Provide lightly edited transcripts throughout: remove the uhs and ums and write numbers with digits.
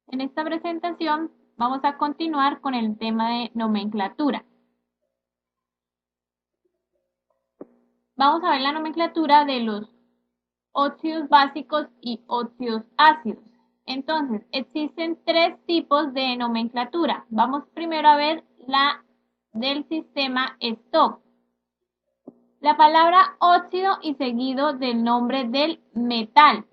En esta presentación vamos a continuar con el tema de nomenclatura. Vamos a ver la nomenclatura de los óxidos básicos y óxidos ácidos. Entonces, existen tres tipos de nomenclatura. Vamos primero a ver la del sistema Stock. La palabra óxido y seguido del nombre del metal.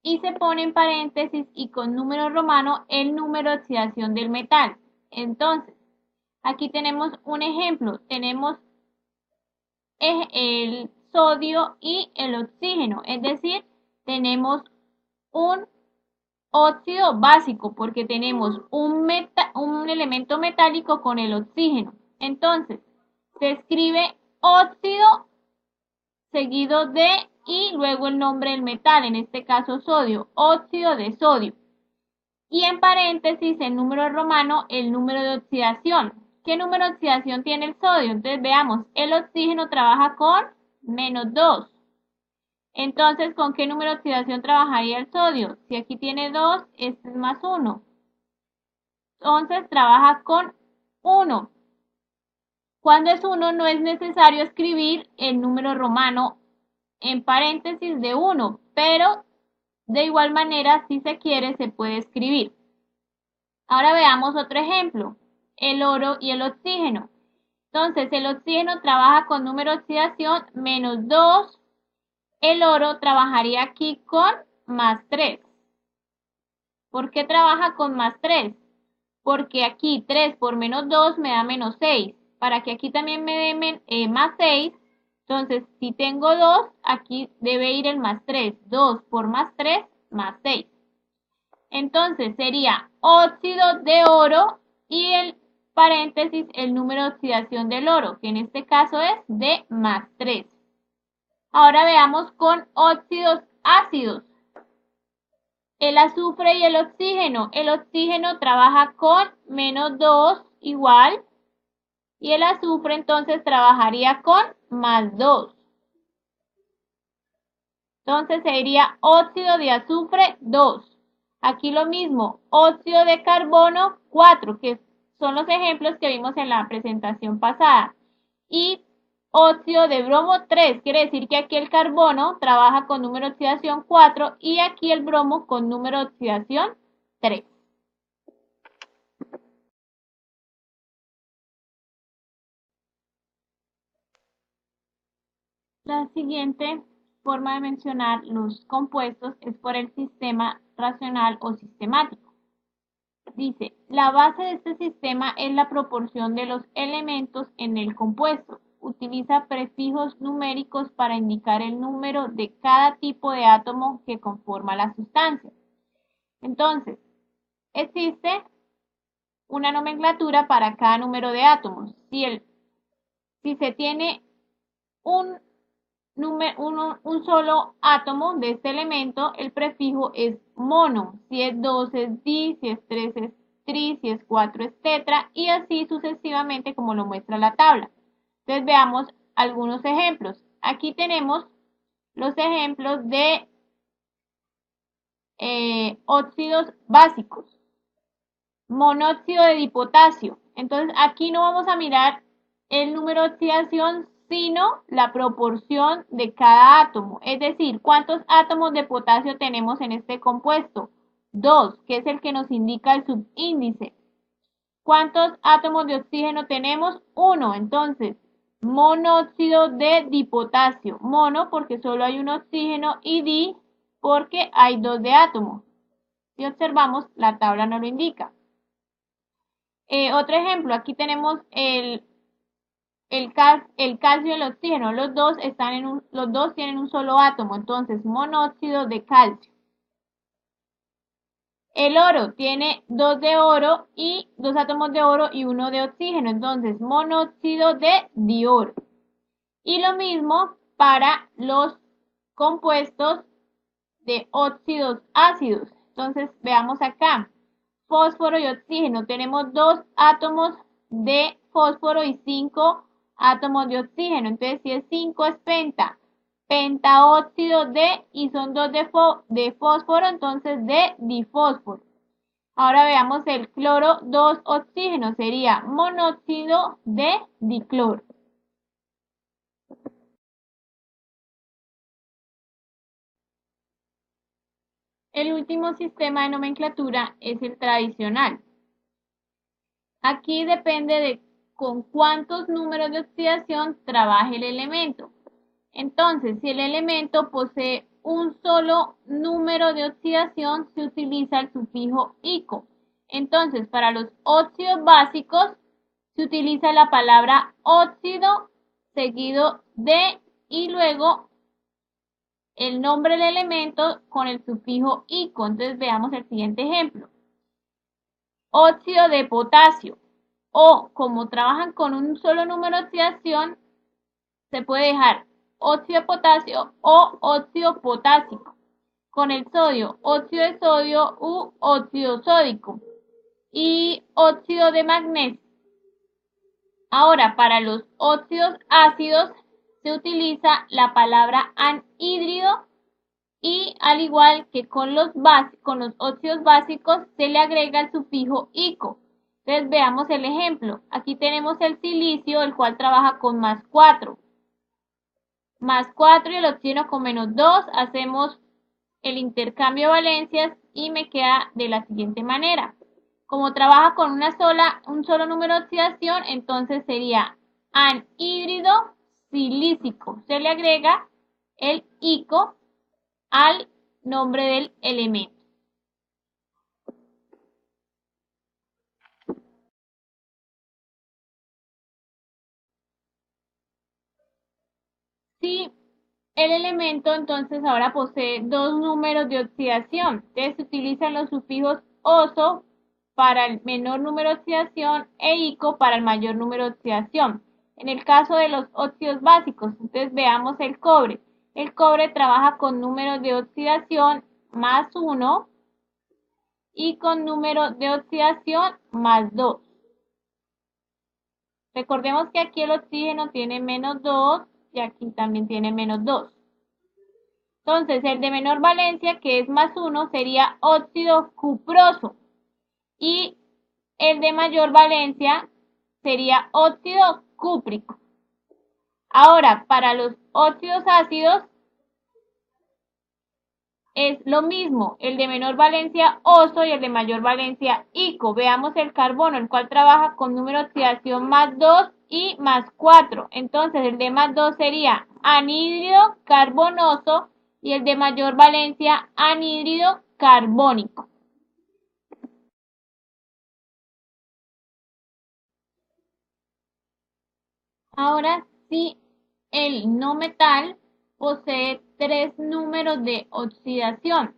Y se pone en paréntesis y con número romano el número de oxidación del metal. Entonces, aquí tenemos un ejemplo. Tenemos el sodio y el oxígeno. Es decir, tenemos un óxido básico porque tenemos un elemento metálico con el oxígeno. Entonces, se escribe óxido seguido de y luego el nombre del metal, en este caso sodio, óxido de sodio. Y en paréntesis, el número romano, el número de oxidación. ¿Qué número de oxidación tiene el sodio? Entonces veamos, el oxígeno trabaja con -2. Entonces, ¿con qué número de oxidación trabajaría el sodio? Si aquí tiene 2, este es +1. Entonces, trabaja con 1. Cuando es 1, no es necesario escribir el número romano en paréntesis de 1, pero de igual manera, si se quiere, se puede escribir. Ahora veamos otro ejemplo, el oro y el oxígeno. Entonces, el oxígeno trabaja con número de oxidación -2. El oro trabajaría aquí con +3. ¿Por qué trabaja con +3? Porque aquí 3 por -2 me da -6. Para que aquí también me dé +6, entonces si tengo 2, aquí debe ir el +3. 2 por +3, +6. Entonces sería óxido de oro y el paréntesis el número de oxidación del oro, que en este caso es de +3. Ahora veamos con óxidos ácidos. El azufre y el oxígeno. El oxígeno trabaja con -2 igual y el azufre entonces trabajaría con +2. Entonces sería óxido de azufre 2. Aquí lo mismo, óxido de carbono 4, que son los ejemplos que vimos en la presentación pasada. Y óxido de bromo 3, quiere decir que aquí el carbono trabaja con número de oxidación 4 y aquí el bromo con número de oxidación 3. La siguiente forma de mencionar los compuestos es por el sistema racional o sistemático. Dice, la base de este sistema es la proporción de los elementos en el compuesto. Utiliza prefijos numéricos para indicar el número de cada tipo de átomo que conforma la sustancia. Entonces, existe una nomenclatura para cada número de átomos. Si se tiene un solo átomo de este elemento, el prefijo es mono. Si es 2 es di, si es 3 es tri, si es 4 es tetra, y así sucesivamente como lo muestra la tabla. Entonces veamos algunos ejemplos. Aquí tenemos los ejemplos de óxidos básicos. Monóxido de dipotasio. Entonces aquí no vamos a mirar el número de oxidación, sino la proporción de cada átomo. Es decir, ¿cuántos átomos de potasio tenemos en este compuesto? 2, que es el que nos indica el subíndice. ¿Cuántos átomos de oxígeno tenemos? 1. Entonces, monóxido de dipotasio. Mono porque solo hay un oxígeno y di porque hay 2 de átomo. Si observamos, la tabla no lo indica. Otro ejemplo, aquí tenemos el calcio y el oxígeno. Los dos tienen un solo átomo, entonces monóxido de calcio. El oro tiene 2 de oro y 2 átomos de oro y 1 de oxígeno, entonces monóxido de dioro. Y lo mismo para los compuestos de óxidos ácidos. Entonces veamos acá, fósforo y oxígeno. Tenemos 2 átomos de fósforo y 5 átomos de oxígeno. Entonces si es 5 es pentaóxido de, y son 2 de fósforo, entonces de difósforo. Ahora veamos el cloro 2 oxígeno, sería monóxido de dicloro. El último sistema de nomenclatura es el tradicional. Aquí depende de con cuántos números de oxidación trabaje el elemento. Entonces, si el elemento posee un solo número de oxidación, se utiliza el sufijo ico. Entonces, para los óxidos básicos, se utiliza la palabra óxido seguido de y luego el nombre del elemento con el sufijo ico. Entonces, veamos el siguiente ejemplo. Óxido de potasio. O, como trabajan con un solo número de oxidación, se puede dejar óxido de potasio o óxido potásico. Con el sodio, óxido de sodio u óxido sódico. Y óxido de magnesio. Ahora, para los óxidos ácidos se utiliza la palabra anhídrido y al igual que con los óxidos básicos se le agrega el sufijo ico. Entonces veamos el ejemplo. Aquí tenemos el silicio, el cual trabaja con más 4. Más 4 y el oxígeno con menos 2. Hacemos el intercambio de valencias y me queda de la siguiente manera. Como trabaja con un solo número de oxidación, entonces sería anhídrido silícico. Se le agrega el ico al nombre del elemento. Si el elemento entonces ahora posee dos números de oxidación, entonces se utilizan los sufijos oso para el menor número de oxidación e ico para el mayor número de oxidación. En el caso de los óxidos básicos, entonces veamos el cobre. El cobre trabaja con números de oxidación más 1 y con número de oxidación más 2. Recordemos que aquí el oxígeno tiene menos 2 y aquí también tiene menos 2. Entonces, el de menor valencia, que es más 1, sería óxido cuproso. Y el de mayor valencia sería óxido cúprico. Ahora, para los óxidos ácidos es lo mismo, el de menor valencia oso y el de mayor valencia ico. Veamos el carbono, el cual trabaja con número de oxidación más 2 y más 4. Entonces, el de más 2 sería anhídrido carbonoso y el de mayor valencia anhídrido carbónico. Ahora, si el no metal posee 3 números de oxidación.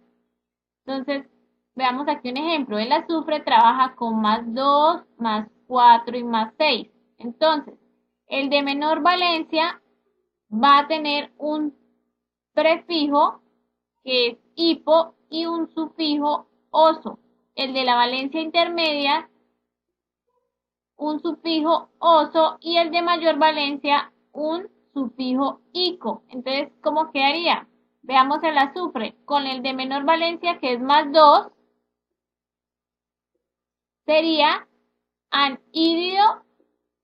Entonces, veamos aquí un ejemplo. El azufre trabaja con más 2, más 4 y más 6. Entonces, el de menor valencia va a tener un prefijo que es hipo y un sufijo oso. El de la valencia intermedia, un sufijo oso y el de mayor valencia, un sufijo ico. Entonces, ¿cómo quedaría? Veamos el azufre. Con el de menor valencia, que es más 2, sería anhídrido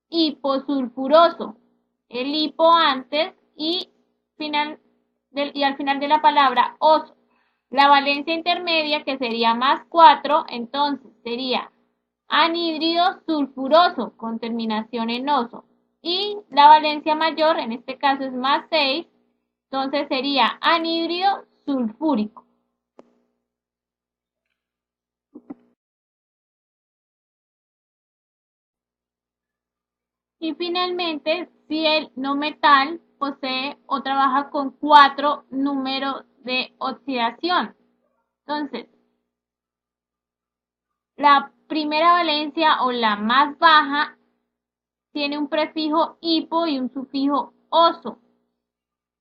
hiposulfuroso. El hipo antes y al final de la palabra oso. La valencia intermedia, que sería más 4, entonces sería anhídrido sulfuroso con terminación en oso. Y la valencia mayor, en este caso es más 6, entonces sería anhídrido sulfúrico. Y finalmente, si el no metal posee o trabaja con 4 números de oxidación. Entonces, la primera valencia o la más baja tiene un prefijo hipo y un sufijo oso.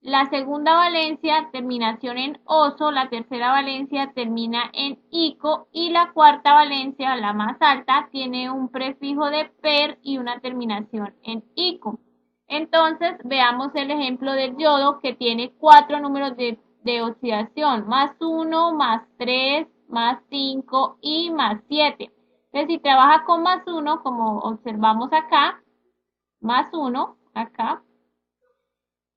La segunda valencia, terminación en oso, la tercera valencia termina en ico y la cuarta valencia, la más alta, tiene un prefijo de per y una terminación en ico. Entonces, veamos el ejemplo del yodo que tiene 4 números de oxidación, más 1, más 3, más 5 y más 7. Entonces, si trabaja con más 1, como observamos acá, más 1, acá,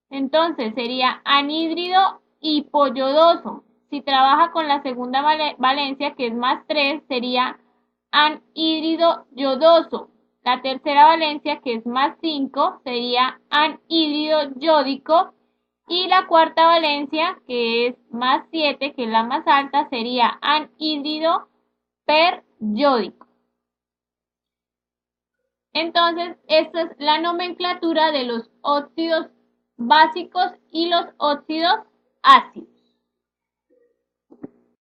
entonces sería anhídrido hipoyodoso. Si trabaja con la segunda valencia, que es más 3, sería anhídrido yodoso. La tercera valencia, que es más 5, sería anhídrido yódico. Y la cuarta valencia, que es más 7, que es la más alta, sería anhídrido peryódico. Entonces, esta es la nomenclatura de los óxidos básicos y los óxidos ácidos.